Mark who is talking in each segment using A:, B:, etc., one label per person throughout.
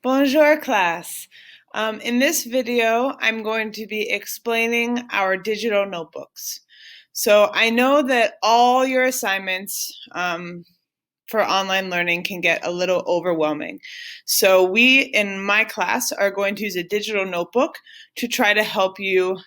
A: Bonjour, class. In this video, I'm going to be explaining our digital notebooks. So I know that all your assignments for online learning can get a little overwhelming. So we, in my class, are going to use a digital notebook to try to help you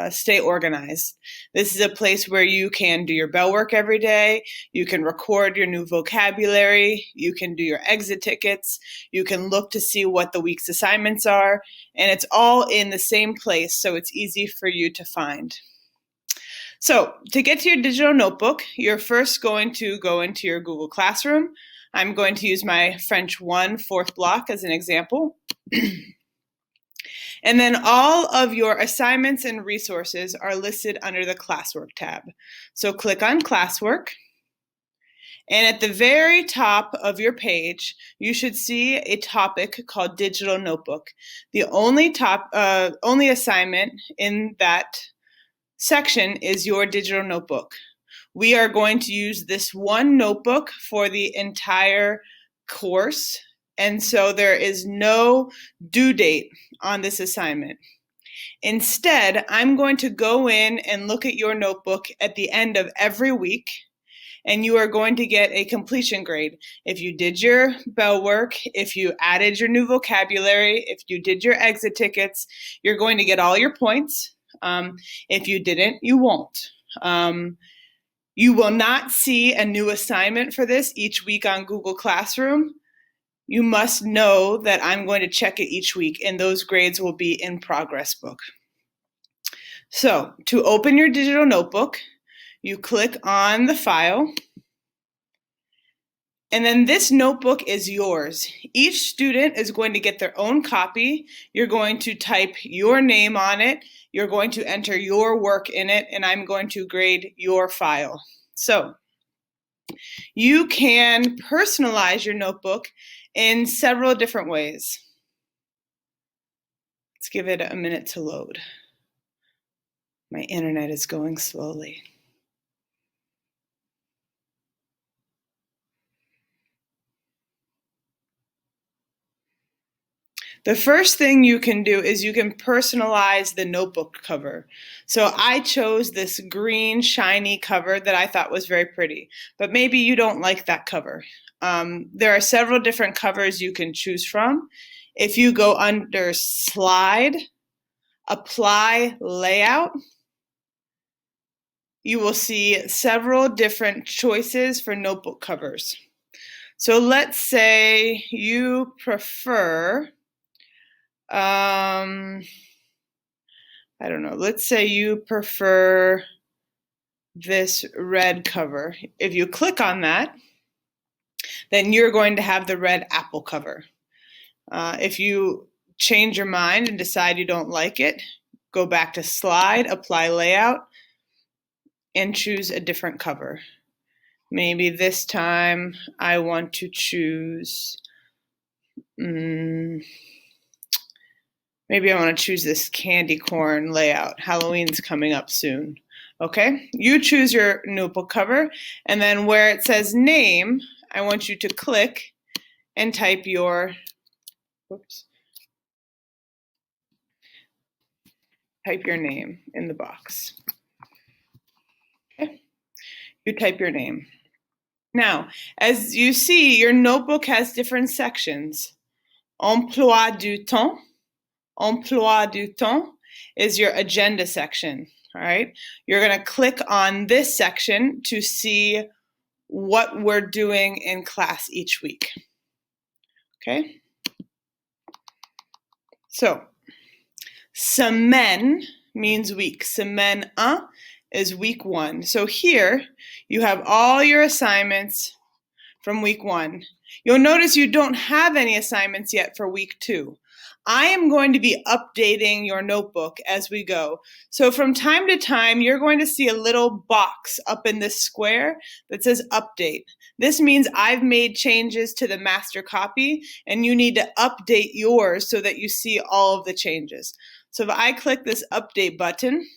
A: stay organized. This is a place where you can do your bell work every day, you can record your new vocabulary, you can do your exit tickets, you can look to see what the week's assignments are, and it's all in the same place, so it's easy for you to find. So to get to your digital notebook, you're first going to go into your Google Classroom. I'm going to use my French 1 fourth block as an example. And then all of your assignments and resources are listed under the Classwork tab. So click on Classwork. And at the very top of your page, you should see a topic called Digital Notebook. The only assignment in that section is your digital notebook. We are going to use this one notebook for the entire course, and so there is no due date on this assignment. Instead, I'm going to go in and look at your notebook at the end of every week, and you are going to get a completion grade. If you did your bell work, if you added your new vocabulary, if you did your exit tickets, you're going to get all your points. If you didn't, you won't. You will not see a new assignment for this each week on Google Classroom. You must know that I'm going to check it each week, and those grades will be in Progress Book. So, to open your digital notebook, you click on the file, and then this notebook is yours. Each student is going to get their own copy. You're going to type your name on it. You're going to enter your work in it, and I'm going to grade your file. So, you can personalize your notebook in several different ways. Let's give it a minute to load. My internet is going slowly. The first thing you can do is you can personalize the notebook cover. So I chose this green shiny cover that I thought was very pretty, but maybe you don't like that cover. There are several different covers you can choose from. If you go under Slide, Apply Layout, you will see several different choices for notebook covers. So let's say you prefer I don't know, let's say you prefer this red cover. If you click on that, then you're going to have the red apple cover. If you change your mind and decide you don't like it, go back to Slide, Apply Layout, and choose a different cover. Maybe this time I want to choose maybe I want to choose this candy corn layout. Halloween's coming up soon. Okay, you choose your notebook cover, and then where it says name, I want you to click and type your, type your name in the box. Okay, you type your name. Now, as you see, your notebook has different sections. Emploi du temps. Emploi du temps is your agenda section. All right, you're going to click on this section to see what we're doing in class each week. Okay, so semaine means week. Semaine 1 is week 1. So here you have all your assignments from week 1. You'll notice you don't have any assignments yet for week 2. I am going to be updating your notebook as we go. So from time to time, you're going to see a little box up in this square that says update. This means I've made changes to the master copy, and you need to update yours so that you see all of the changes. So if I click this update button,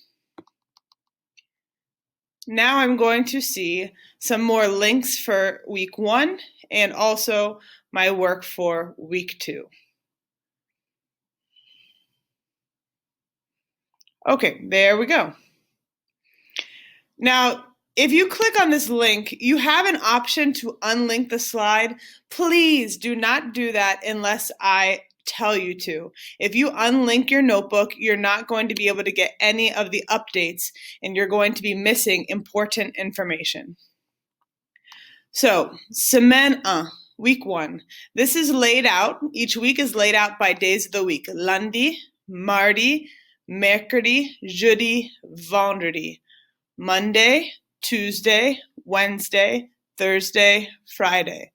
A: now I'm going to see some more links for week 1 and also my work for week 2. Okay, there we go. Now, if you click on this link, you have an option to unlink the slide. Please do not do that unless I tell you to. If you unlink your notebook, you're not going to be able to get any of the updates and you're going to be missing important information. So, Semaine 1, week 1. This is laid out. Each week is laid out by days of the week. Lundi, mardi, mercredi, jeudi, vendredi. Monday, Tuesday, Wednesday, Thursday, Friday.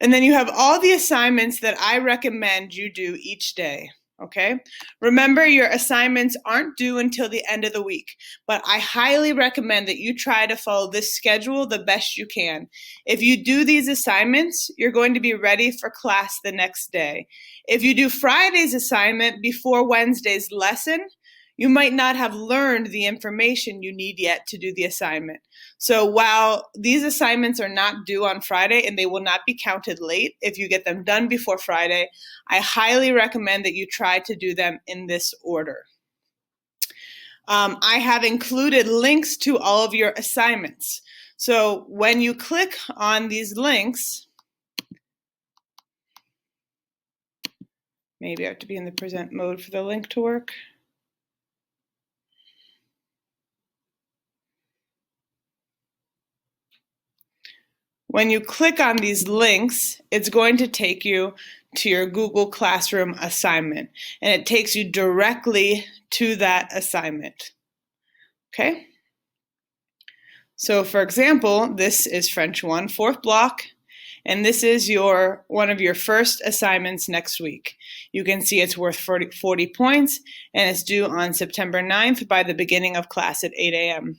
A: And then you have all the assignments that I recommend you do each day, okay? Remember, your assignments aren't due until the end of the week, but I highly recommend that you try to follow this schedule the best you can. If you do these assignments, you're going to be ready for class the next day. If you do Friday's assignment before Wednesday's lesson, you might not have learned the information you need yet to do the assignment. So while these assignments are not due on Friday and they will not be counted late if you get them done before Friday, I highly recommend that you try to do them in this order. I have included links to all of your assignments. So when you click on these links, maybe I have to be in the present mode for the link to work. When you click on these links, it's going to take you to your Google Classroom assignment, and it takes you directly to that assignment. Okay? So for example, this is French 1, 4th block, and this is one of your first assignments next week. You can see it's worth 40 points, and it's due on September 9th by the beginning of class at 8 a.m.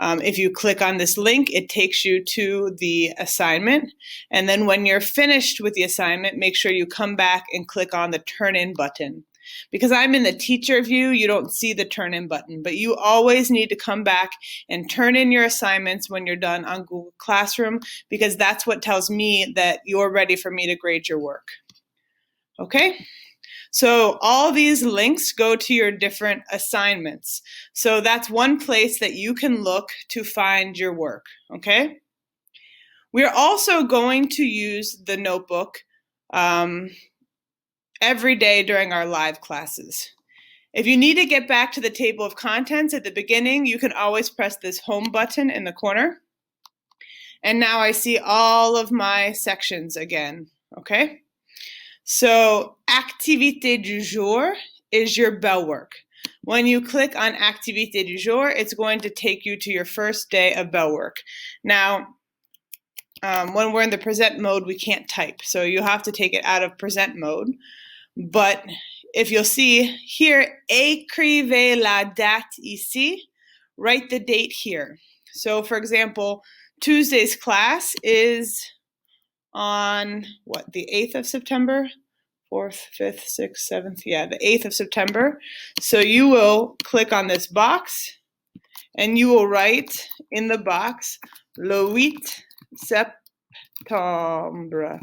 A: If you click on this link, it takes you to the assignment. And then when you're finished with the assignment, make sure you come back and click on the Turn In button. Because I'm in the teacher view, you don't see the Turn In button, but you always need to come back and turn in your assignments when you're done on Google Classroom, because that's what tells me that you're ready for me to grade your work. Okay? So all these links go to your different assignments. So that's one place that you can look to find your work, okay? We're also going to use the notebook every day during our live classes. If you need to get back to the table of contents at the beginning, you can always press this home button in the corner. And now I see all of my sections again, okay? So, activité du jour is your bell work. When you click on activité du jour, it's going to take you to your first day of bell work. Now, when we're in the present mode, we can't type, so you have to take it out of present mode. But if you'll see here, écrivez la date ici, write the date here. So, for example, Tuesday's class is on, what, the 8th of September? 4th, 5th, 6th, 7th, yeah, the 8th of September. So you will click on this box, and you will write in the box, le 8 septembre.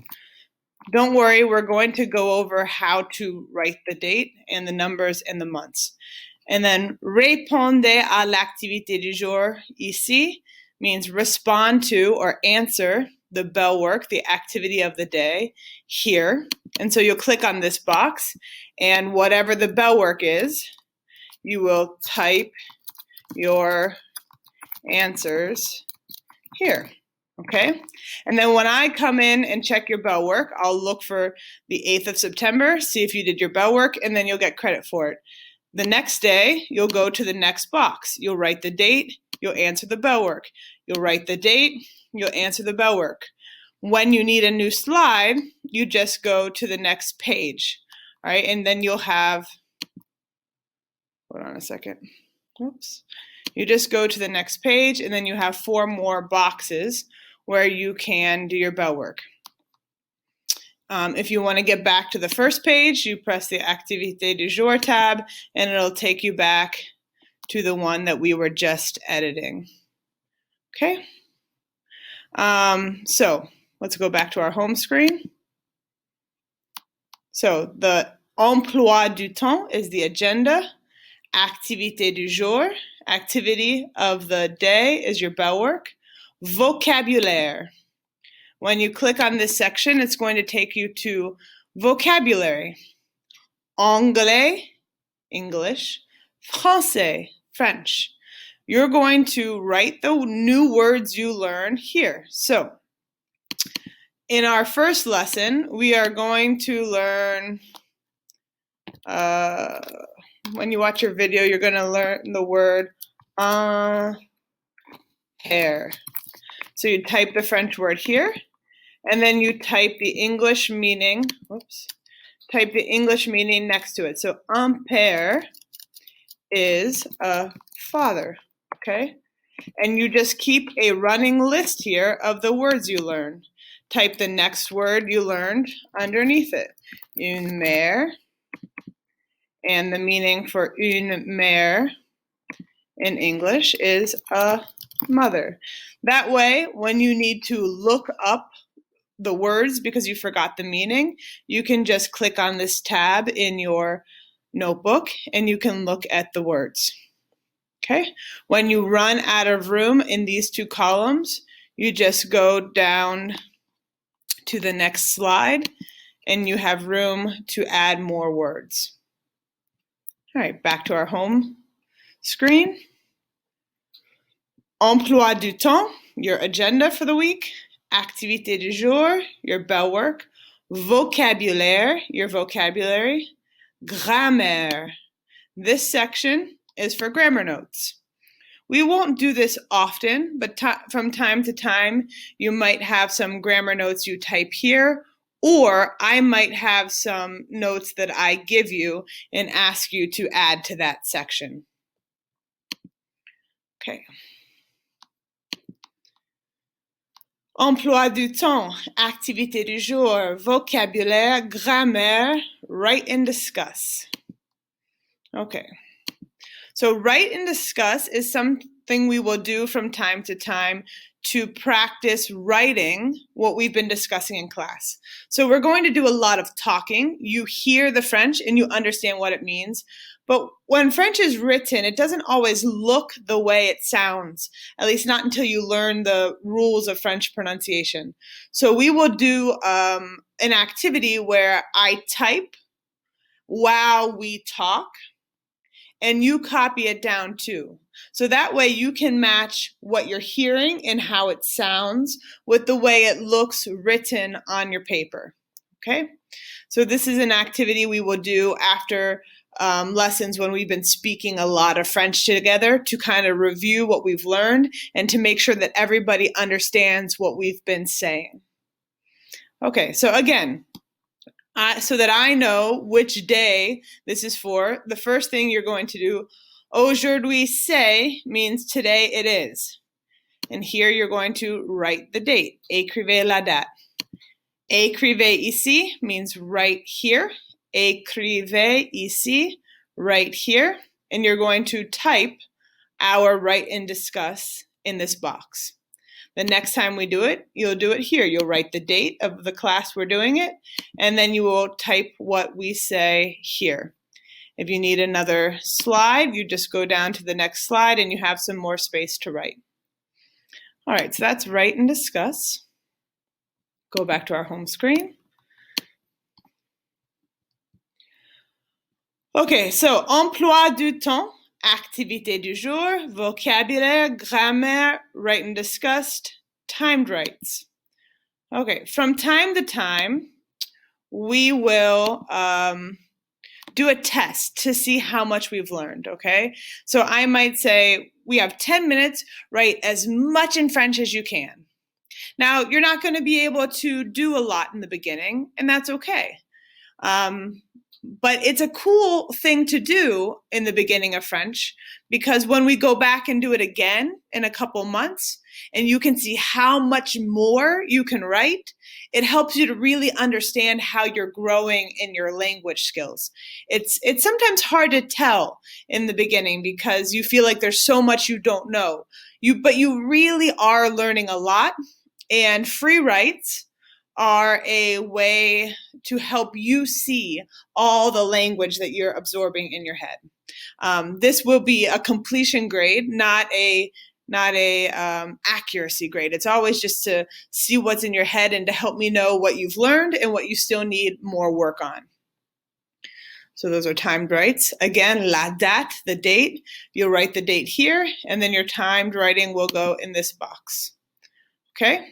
A: Don't worry, we're going to go over how to write the date and the numbers and the months. And then, répondez à l'activité du jour ici means respond to or answer the bell work, the activity of the day, here. And so you'll click on this box, and whatever the bell work is, you will type your answers here, okay? And then when I come in and check your bell work, I'll look for the 8th of September, see if you did your bell work, and then you'll get credit for it. The next day, you'll go to the next box. You'll write the date, you'll answer the bell work. You'll write the date, you'll answer the bell work. When you need a new slide, you just go to the next page, all right? And then you'll have, hold on a second, oops. You just go to the next page, and then you have 4 more boxes where you can do your bell work. If you want to get back to the first page, you press the Activité du jour tab, and it'll take you back to the one that we were just editing. Okay? So let's go back to our home screen. So the emploi du temps is the agenda. Activité du jour, activity of the day is your bell work. Vocabulaire. When you click on this section, it's going to take you to vocabulary. Anglais, English. Français, French. You're going to write the new words you learn here. So, in our first lesson, we are going to learn, when you watch your video, you're going to learn the word hair. So you type the French word here, and then you type the English meaning, type the English meaning next to it. So un père is a father, okay? And you just keep a running list here of the words you learn. Type the next word you learned underneath it. Une mère, and the meaning for une mère in English is a mother. That way, when you need to look up the words because you forgot the meaning, you can just click on this tab in your notebook and you can look at the words. Okay? When you run out of room in these two columns, you just go down to the next slide and you have room to add more words. All right, back to our home screen. Emploi du temps, your agenda for the week. Activité du jour, your bell work. Vocabulaire, your vocabulary. Grammaire. This section is for grammar notes. We won't do this often, but from time to time, you might have some grammar notes you type here, or I might have some notes that I give you and ask you to add to that section. Okay. Emploi du temps, activité du jour, vocabulaire, grammaire, write and discuss. Okay. So write and discuss is something we will do from time to time to practice writing what we've been discussing in class. So we're going to do a lot of talking. You hear the French and you understand what it means. But when French is written, it doesn't always look the way it sounds, at least not until you learn the rules of French pronunciation. So we will do an activity where I type while we talk, and you copy it down too. So that way you can match what you're hearing and how it sounds with the way it looks written on your paper, okay? So this is an activity we will do after lessons when we've been speaking a lot of French together to kind of review what we've learned and to make sure that everybody understands what we've been saying. Okay, so again, so that I know which day this is for, the first thing you're going to do, aujourd'hui c'est means today it is. And here you're going to write the date. Écrivez la date. Écrivez ici means write here. Écrivez ici, right here. And you're going to type our write and discuss in this box. The next time we do it, you'll do it here. You'll write the date of the class we're doing it, and then you will type what we say here. If you need another slide, you just go down to the next slide and you have some more space to write. All right, so that's write and discuss. Go back to our home screen. Okay, so emploi du temps, activité du jour, vocabulaire, grammaire, write and discussed, timed writes. Okay, from time to time, we will do a test to see how much we've learned, okay? So I might say, we have 10 minutes, write as much in French as you can. Now, you're not going to be able to do a lot in the beginning, and that's okay. But it's a cool thing to do in the beginning of French because when we go back and do it again in a couple months and you can see how much more you can write, it helps you to really understand how you're growing in your language skills. It's sometimes hard to tell in the beginning because you feel like there's so much you don't know. But you really are learning a lot, and free writes are a way to help you see all the language that you're absorbing in your head. This will be a completion grade, not a accuracy grade. It's always just to see what's in your head and to help me know what you've learned and what you still need more work on. So those are timed writes. Again, la date, the date. You'll write the date here, and then your timed writing will go in this box. Okay?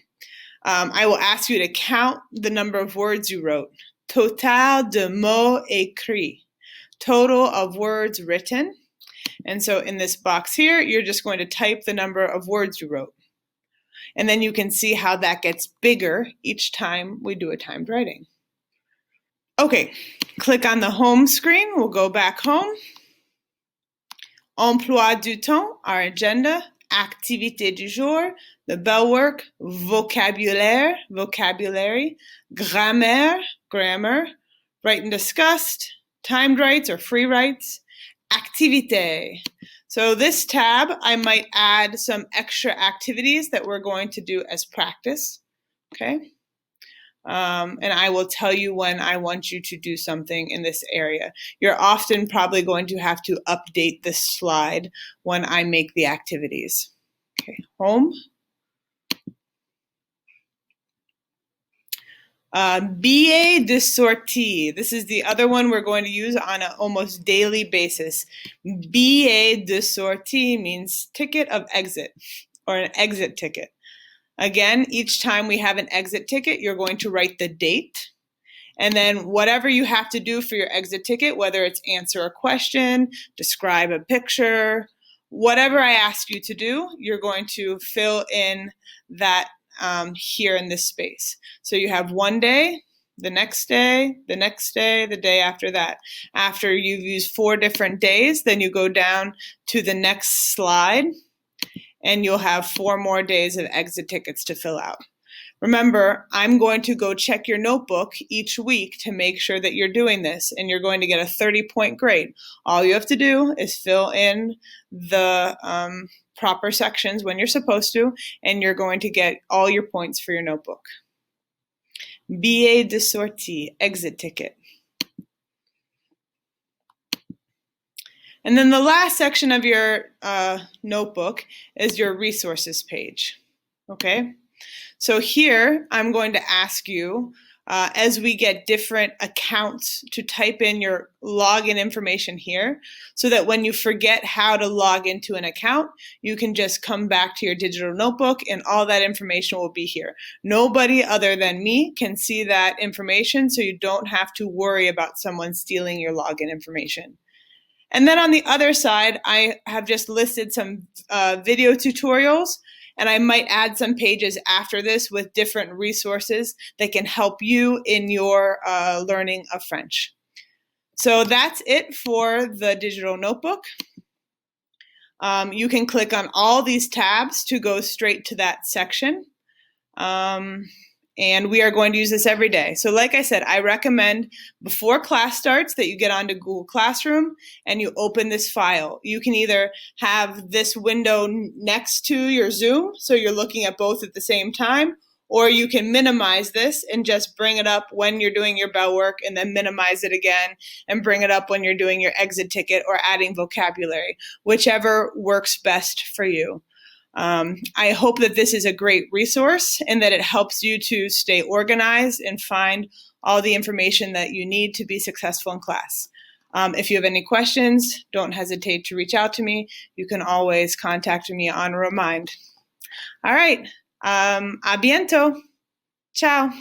A: I will ask you to count the number of words you wrote. Total de mots écrits. Total of words written. And so in this box here, you're just going to type the number of words you wrote. And then you can see how that gets bigger each time we do a timed writing. Okay, click on the home screen. We'll go back home. Emploi du temps, our agenda. Activité du jour, the bell work. Vocabulaire, vocabulary. Grammaire, grammar. Write and discussed. Timed writes or free writes. Activité. So this tab, I might add some extra activities that we're going to do as practice. Okay. And I will tell you when I want you to do something in this area. You're often probably going to have to update this slide when I make the activities. Okay, home. Billet de sortie. This is the other one we're going to use on an almost daily basis. Billet de sortie means ticket of exit or an exit ticket. Again, each time we have an exit ticket, you're going to write the date. And then whatever you have to do for your exit ticket, whether it's answer a question, describe a picture, whatever I ask you to do, you're going to fill in that here in this space. So you have one day, the next day, the next day, the day after that. After you've used 4 different days, then you go down to the next slide, and you'll have 4 more days of exit tickets to fill out. Remember, I'm going to go check your notebook each week to make sure that you're doing this, and you're going to get a 30-point grade. All you have to do is fill in the proper sections when you're supposed to, and you're going to get all your points for your notebook. Billet de sortie, exit ticket. And then the last section of your notebook is your resources page, okay? So here, I'm going to ask you, as we get different accounts, to type in your login information here so that when you forget how to log into an account, you can just come back to your digital notebook and all that information will be here. Nobody other than me can see that information, so you don't have to worry about someone stealing your login information. And then on the other side, I have just listed some video tutorials, and I might add some pages after this with different resources that can help you in your learning of French. So that's it for the digital notebook. You can click on all these tabs to go straight to that section. And we are going to use this every day. So like I said, I recommend before class starts that you get onto Google Classroom and you open this file. You can either have this window next to your Zoom, so you're looking at both at the same time, or you can minimize this and just bring it up when you're doing your bell work and then minimize it again and bring it up when you're doing your exit ticket or adding vocabulary, whichever works best for you. I hope that this is a great resource and that it helps you to stay organized and find all the information that you need to be successful in class. If you have any questions, don't hesitate to reach out to me. You can always contact me on Remind. All right. A biento. Ciao.